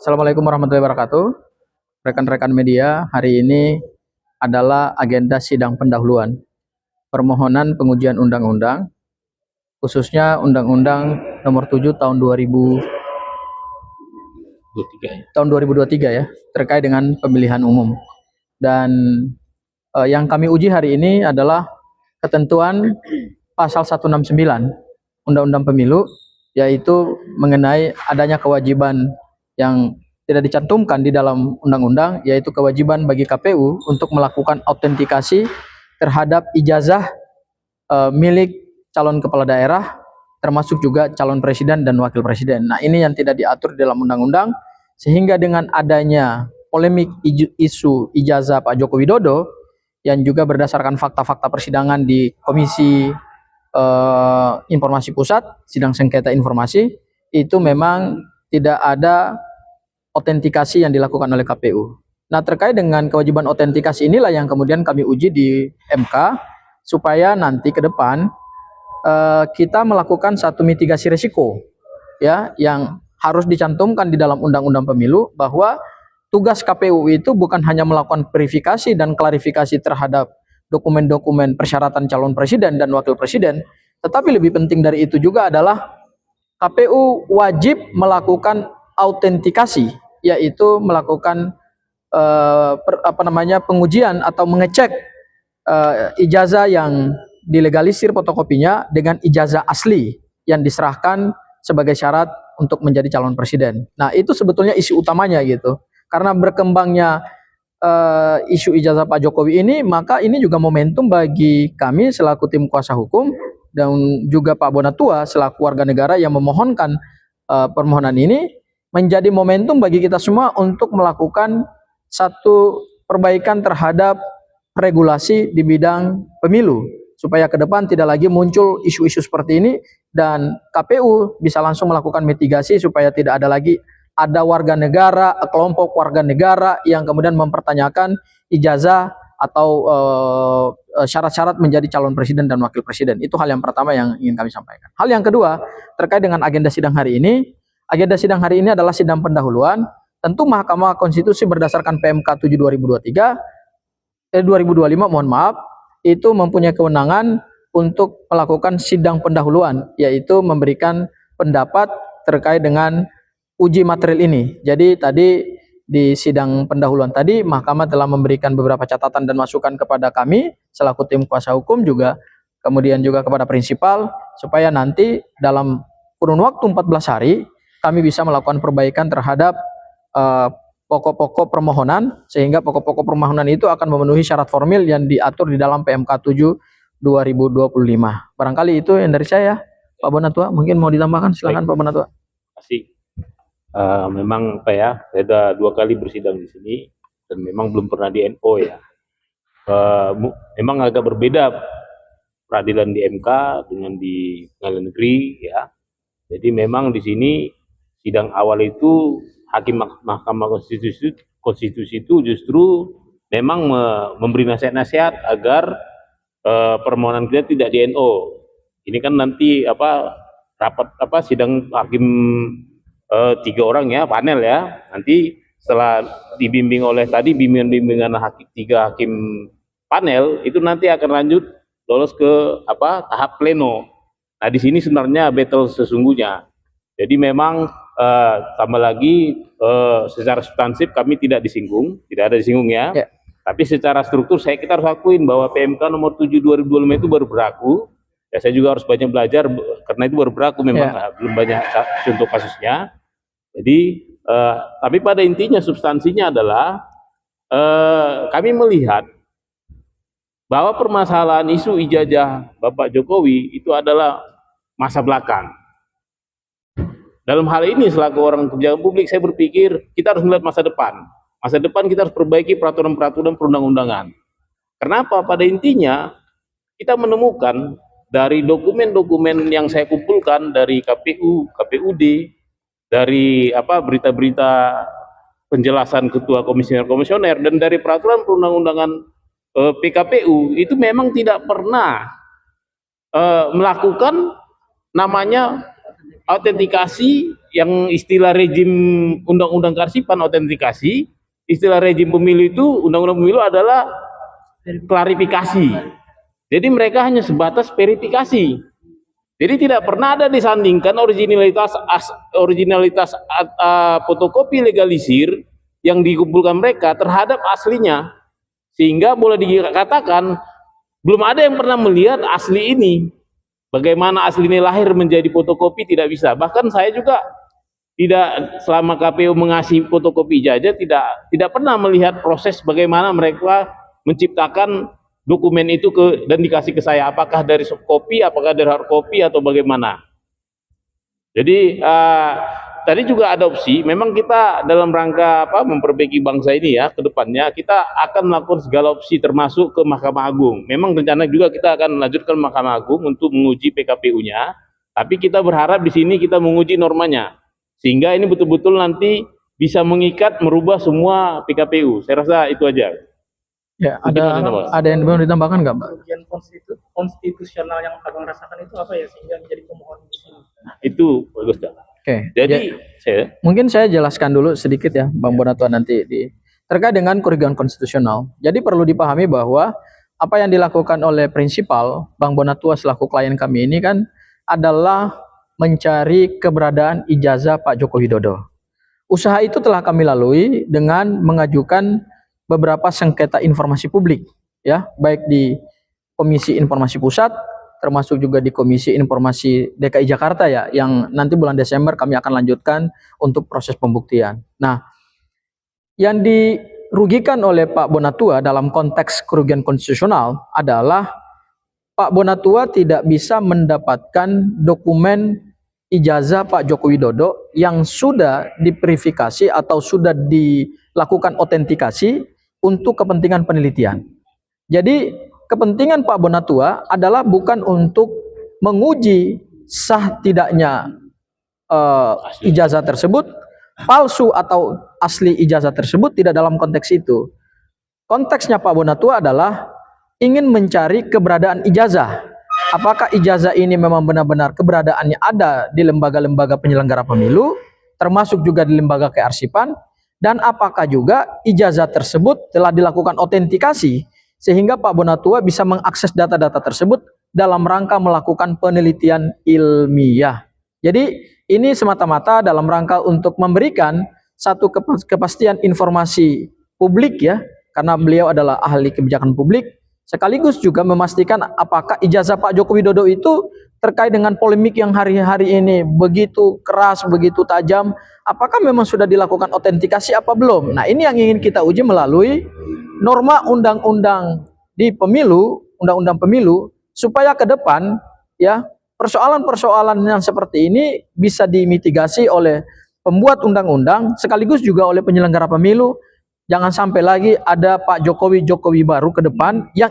Assalamualaikum warahmatullahi wabarakatuh. Rekan-rekan media, hari ini adalah agenda sidang pendahuluan permohonan pengujian undang-undang, khususnya Undang-Undang Nomor 7 Tahun 2023 ya, terkait dengan pemilihan umum. Dan yang kami uji hari ini adalah ketentuan pasal 169 Undang-Undang Pemilu, yaitu mengenai adanya kewajiban yang tidak dicantumkan di dalam undang-undang, yaitu kewajiban bagi KPU untuk melakukan autentikasi terhadap ijazah milik calon kepala daerah, termasuk juga calon presiden dan wakil presiden. Nah, ini yang tidak diatur di dalam undang-undang, sehingga dengan adanya polemik isu ijazah Pak Joko Widodo, yang juga berdasarkan fakta-fakta persidangan di Komisi Informasi Pusat, sidang sengketa informasi, itu memang tidak ada autentikasi yang dilakukan oleh KPU. Nah, terkait dengan kewajiban autentikasi inilah yang kemudian kami uji di MK, supaya nanti ke depan kita melakukan satu mitigasi risiko, ya, yang harus dicantumkan di dalam Undang-Undang Pemilu, bahwa tugas KPU itu bukan hanya melakukan verifikasi dan klarifikasi terhadap dokumen-dokumen persyaratan calon presiden dan wakil presiden, tetapi lebih penting dari itu juga adalah KPU wajib melakukan autentikasi, yaitu melakukan pengujian atau mengecek ijazah yang dilegalisir fotokopinya dengan ijazah asli yang diserahkan sebagai syarat untuk menjadi calon presiden. Nah, itu sebetulnya isu utamanya gitu. Karena berkembangnya isu ijazah Pak Jokowi ini, maka ini juga momentum bagi kami selaku tim kuasa hukum dan juga Pak Bonatua selaku warga negara yang memohonkan permohonan ini, menjadi momentum bagi kita semua untuk melakukan satu perbaikan terhadap regulasi di bidang pemilu, supaya ke depan tidak lagi muncul isu-isu seperti ini dan KPU bisa langsung melakukan mitigasi supaya tidak ada lagi warga negara, kelompok warga negara yang kemudian mempertanyakan ijazah atau syarat-syarat menjadi calon presiden dan wakil presiden. Itu hal yang pertama yang ingin kami sampaikan. Hal yang kedua, terkait dengan agenda sidang hari ini. Agenda sidang hari ini adalah sidang pendahuluan. Tentu Mahkamah Konstitusi berdasarkan PMK 7 2025, mohon maaf, itu mempunyai kewenangan untuk melakukan sidang pendahuluan, yaitu memberikan pendapat terkait dengan uji material ini. Jadi tadi di sidang pendahuluan tadi, Mahkamah telah memberikan beberapa catatan dan masukan kepada kami selaku tim kuasa hukum, juga kemudian juga kepada prinsipal, supaya nanti dalam kurun waktu 14 hari kami bisa melakukan perbaikan terhadap pokok-pokok permohonan, sehingga pokok-pokok permohonan itu akan memenuhi syarat formil yang diatur di dalam PMK 7 2025. Barangkali itu yang dari saya, Pak Bonatua. Mungkin mau ditambahkan, silakan Pak Bonatua. Terima kasih. Memang Pak ya, saya sudah 2 kali bersidang di sini dan memang belum pernah di NO ya. Memang agak berbeda peradilan di MK dengan di pengadilan negeri ya. Jadi memang di sini sidang awal itu hakim Mahkamah Konstitusi itu justru memang memberi nasihat-nasihat agar permohonan kita tidak di NO. Ini kan nanti rapat sidang hakim 3 orang ya, panel ya. Nanti setelah dibimbing oleh tadi bimbingan 3 hakim panel, itu nanti akan lanjut lolos ke tahap pleno. Nah, di sini sebenarnya battle sesungguhnya. Jadi memang tambah lagi secara substansif kami tidak ada disinggung ya. Tapi secara struktur kita harus akuin bahwa PMK nomor 7 2025 itu baru berlaku. Ya, saya juga harus banyak belajar karena itu baru berlaku, memang belum banyak untuk kasusnya. Jadi tapi pada intinya substansinya adalah kami melihat bahwa permasalahan isu ijazah Bapak Jokowi itu adalah masa belakang. Dalam hal ini selaku orang pejabat publik, saya berpikir kita harus melihat masa depan. Masa depan kita harus perbaiki peraturan-peraturan perundang-undangan. Kenapa? Pada intinya kita menemukan dari dokumen-dokumen yang saya kumpulkan dari KPU, KPUD, dari berita-berita penjelasan ketua komisioner-komisioner, dan dari peraturan perundang-undangan PKPU, itu memang tidak pernah melakukan namanya autentikasi yang istilah rejim undang-undang kearsipan autentikasi, istilah rejim pemilu itu undang-undang pemilu adalah klarifikasi. Jadi mereka hanya sebatas verifikasi. Jadi tidak pernah ada disandingkan originalitas fotokopi legalisir yang dikumpulkan mereka terhadap aslinya, sehingga boleh dikatakan belum ada yang pernah melihat asli ini. Bagaimana asli ini lahir menjadi fotokopi tidak bisa. Bahkan saya juga tidak, selama KPU mengasih fotokopi ijazah, tidak pernah melihat proses bagaimana mereka menciptakan dokumen itu dan dikasih ke saya, apakah dari soft copy, apakah dari hard copy, atau bagaimana. Jadi tadi juga ada opsi, memang kita dalam rangka memperbaiki bangsa ini ya, ke depannya kita akan melakukan segala opsi termasuk ke Mahkamah Agung. Memang rencana juga kita akan lanjutkan Mahkamah Agung untuk menguji PKPU-nya, tapi kita berharap di sini kita menguji normanya, sehingga ini betul-betul nanti bisa mengikat, merubah semua PKPU. Saya rasa itu aja. Ya, ada yang mau ditambahkan nggak, Mbak? Kerugian konstitusional yang Abang rasakan itu apa ya sehingga menjadi pemohon di sini? Itu bagus, Pak. Oke. Jadi mungkin saya jelaskan dulu sedikit ya, Bang Bonatua, nanti terkait dengan kerugian konstitusional. Jadi perlu dipahami bahwa apa yang dilakukan oleh prinsipal Bang Bonatua selaku klien kami ini kan adalah mencari keberadaan ijazah Pak Joko Widodo. Usaha itu telah kami lalui dengan mengajukan beberapa sengketa informasi publik, ya, baik di Komisi Informasi Pusat, termasuk juga di Komisi Informasi DKI Jakarta ya, yang nanti bulan Desember kami akan lanjutkan untuk proses pembuktian. Nah, yang dirugikan oleh Pak Bonatua dalam konteks kerugian konstitusional adalah Pak Bonatua tidak bisa mendapatkan dokumen ijazah Pak Joko Widodo yang sudah diverifikasi atau sudah dilakukan autentikasi untuk kepentingan penelitian. Jadi kepentingan Pak Bonatua adalah bukan untuk menguji sah tidaknya ijazah tersebut, palsu atau asli ijazah tersebut, tidak dalam konteks itu. Konteksnya Pak Bonatua adalah ingin mencari keberadaan ijazah. Apakah ijazah ini memang benar-benar keberadaannya ada di lembaga-lembaga penyelenggara pemilu, termasuk juga di lembaga kearsipan, dan apakah juga ijazah tersebut telah dilakukan autentikasi sehingga Pak Bonatua bisa mengakses data-data tersebut dalam rangka melakukan penelitian ilmiah. Jadi ini semata-mata dalam rangka untuk memberikan satu kepastian informasi publik ya, karena beliau adalah ahli kebijakan publik, sekaligus juga memastikan apakah ijazah Pak Joko Widodo itu terkait dengan polemik yang hari-hari ini begitu keras, begitu tajam, apakah memang sudah dilakukan autentikasi apa belum? Nah, ini yang ingin kita uji melalui norma undang-undang di pemilu, undang-undang pemilu, supaya ke depan ya persoalan-persoalan yang seperti ini bisa dimitigasi oleh pembuat undang-undang sekaligus juga oleh penyelenggara pemilu. Jangan sampai lagi ada Pak Jokowi baru ke depan yang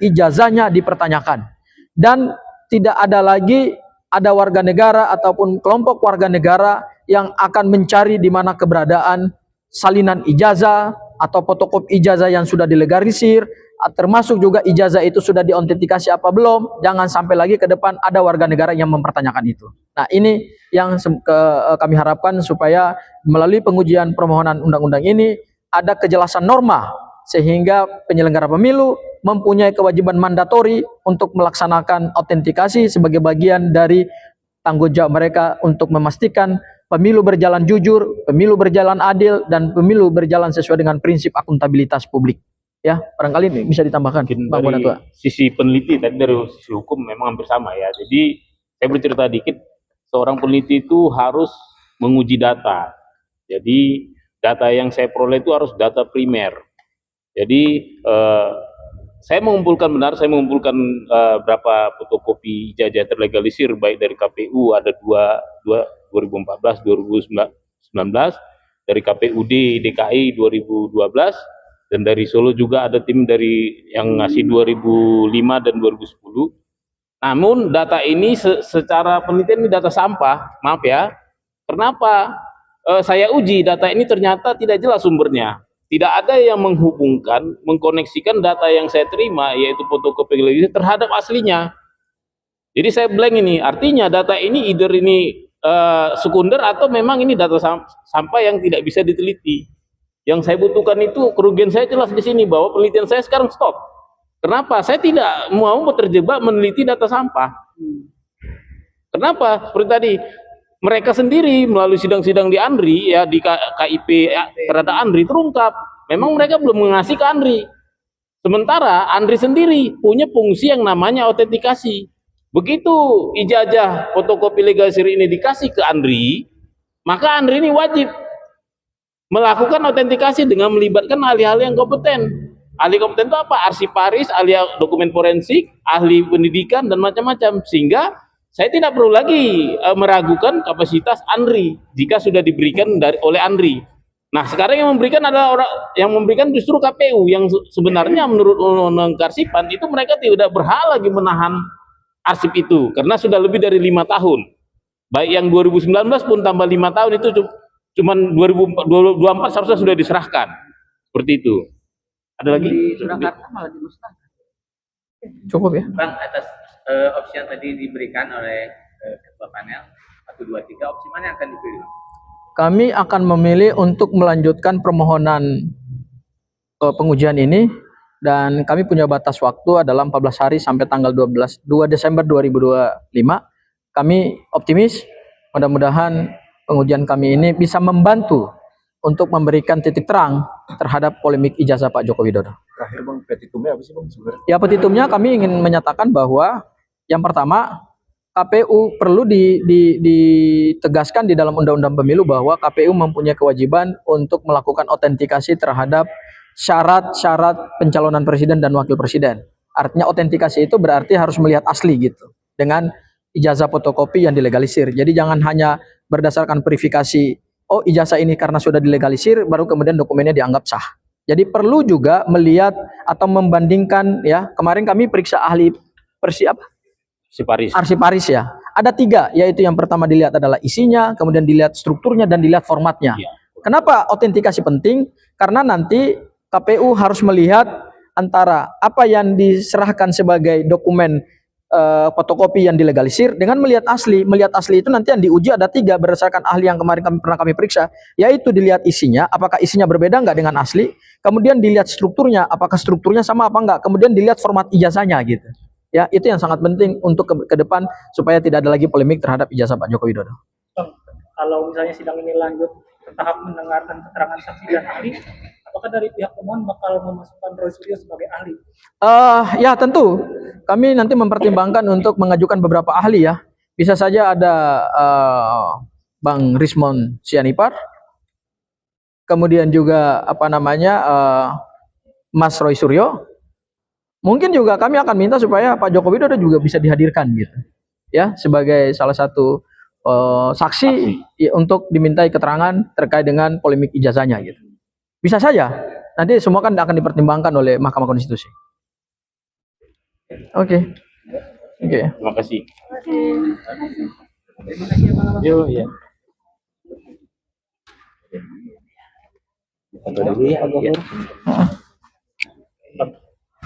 ijazahnya dipertanyakan, dan tidak ada lagi ada warga negara ataupun kelompok warga negara yang akan mencari di mana keberadaan salinan ijazah atau fotokopi ijazah yang sudah dilegalisir, termasuk juga ijazah itu sudah diautentikasi apa belum. Jangan sampai lagi ke depan ada warga negara yang mempertanyakan itu. Nah, ini yang kami harapkan supaya melalui pengujian permohonan undang-undang ini ada kejelasan norma sehingga penyelenggara pemilu mempunyai kewajiban mandatori untuk melaksanakan autentikasi sebagai bagian dari tanggung jawab mereka untuk memastikan pemilu berjalan jujur, pemilu berjalan adil, dan pemilu berjalan sesuai dengan prinsip akuntabilitas publik. Ya, barangkali ini bisa ditambahkan, Bang Bonatua. Sisi peneliti tadi dari sisi hukum memang hampir sama ya. Jadi saya bercerita dikit, seorang peneliti itu harus menguji data. Jadi data yang saya peroleh itu harus data primer. Jadi saya mengumpulkan berapa fotokopi ijazah terlegalisir baik dari KPU ada 2014, 2019, dari KPUD DKI 2012, dan dari Solo juga ada tim dari yang ngasih 2005 dan 2010. Namun data ini secara penelitian ini data sampah, maaf ya. Kenapa? Saya uji data ini ternyata tidak jelas sumbernya. Tidak ada yang menghubungkan, mengkoneksikan data yang saya terima, yaitu fotokopi legalisir terhadap aslinya. Jadi saya blank ini, artinya data ini either ini sekunder atau memang ini data sampah yang tidak bisa diteliti. Yang saya butuhkan itu kerugian saya jelas di sini bahwa penelitian saya sekarang stop. Kenapa? Saya tidak mau terjebak meneliti data sampah. Kenapa? Seperti tadi mereka sendiri melalui sidang-sidang di ANRI ya di KIP ya, terhadap ANRI terungkap memang mereka belum mengasih ke ANRI. Sementara ANRI sendiri punya fungsi yang namanya autentikasi. Begitu ijazah fotokopi legalisir ini dikasih ke ANRI, maka ANRI ini wajib melakukan autentikasi dengan melibatkan ahli-ahli yang kompeten. Ahli kompeten itu apa? Arsiparis, ahli dokumen forensik, ahli pendidikan dan macam-macam. Sehingga saya tidak perlu lagi meragukan kapasitas ANRI jika sudah diberikan oleh ANRI. Nah, sekarang yang memberikan adalah orang yang memberikan justru KPU yang sebenarnya menurut Undang-Undang Kearsipan itu mereka tidak berhak lagi menahan arsip itu karena sudah lebih dari 5 tahun. Baik yang 2019 pun tambah 5 tahun itu cuman 2024 seharusnya sudah diserahkan. Seperti itu. Ada lagi? Di Surakarta malah dimusnahkan. Cukup ya. Bang, atas opsi yang tadi diberikan oleh ketua panel 1, 2, 3, opsi mana yang akan dipilih? Kami akan memilih untuk melanjutkan permohonan pengujian ini dan kami punya batas waktu adalah 14 hari sampai tanggal 2 Desember 2025. Kami optimis mudah-mudahan pengujian kami ini bisa membantu untuk memberikan titik terang terhadap polemik ijazah Pak Joko Widodo. Terakhir Bang, petitumnya apa sih Bang sebenarnya? Ya, petitumnya kami ingin menyatakan bahwa yang pertama KPU perlu ditegaskan di dalam Undang-Undang Pemilu bahwa KPU mempunyai kewajiban untuk melakukan autentikasi terhadap syarat-syarat pencalonan presiden dan wakil presiden. Artinya autentikasi itu berarti harus melihat asli gitu dengan ijazah fotokopi yang dilegalisir. Jadi jangan hanya berdasarkan verifikasi, oh ijazah ini karena sudah dilegalisir baru kemudian dokumennya dianggap sah. Jadi perlu juga melihat atau membandingkan ya. Kemarin kami periksa ahli arsiparis ya. Ada 3, yaitu yang pertama dilihat adalah isinya, kemudian dilihat strukturnya dan dilihat formatnya. Ya. Kenapa autentikasi penting? Karena nanti KPU harus melihat antara apa yang diserahkan sebagai dokumen fotokopi yang dilegalisir dengan melihat asli. Melihat asli itu nanti yang diuji ada 3 berdasarkan ahli yang kemarin pernah kami periksa, yaitu dilihat isinya, apakah isinya berbeda nggak dengan asli, kemudian dilihat strukturnya, apakah strukturnya sama apa enggak, kemudian dilihat format ijazahnya gitu. Ya, itu yang sangat penting untuk ke depan supaya tidak ada lagi polemik terhadap ijazah Pak Joko Widodo. Kalau misalnya sidang ini lanjut ke tahap mendengarkan keterangan saksi dan ahli, apakah dari pihak pemohon bakal memasukkan Roy Suryo sebagai ahli? Ya tentu, kami nanti mempertimbangkan untuk mengajukan beberapa ahli ya. Bisa saja ada Bang Rismon Sianipar, kemudian juga Mas Roy Suryo. Mungkin juga kami akan minta supaya Pak Joko Widodo juga bisa dihadirkan gitu, ya sebagai salah satu saksi ya, untuk dimintai keterangan terkait dengan polemik ijazahnya gitu. Bisa saja, nanti semua kan akan dipertimbangkan oleh Mahkamah Konstitusi. Oke. Terima kasih. Yo, ya.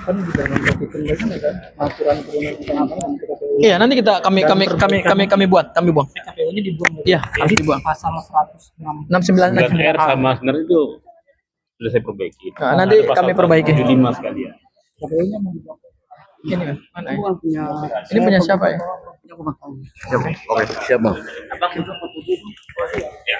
Kan di dalam petitum kan ada aturan turunan pengamanan kita Iya, nanti kami buat, KPU-nya dibuang. Iya, harus dibuang. Pasal 106. 69 R sama sebenarnya itu sudah saya perbaiki. Nah, nanti Ada pasal kami perbaiki. 75 sekalian. KPU-nya mau dibuang. Ini mana ya? Ini punya siapa ya? Oke, siap Bang. Abang duduk foto dulu. Ya.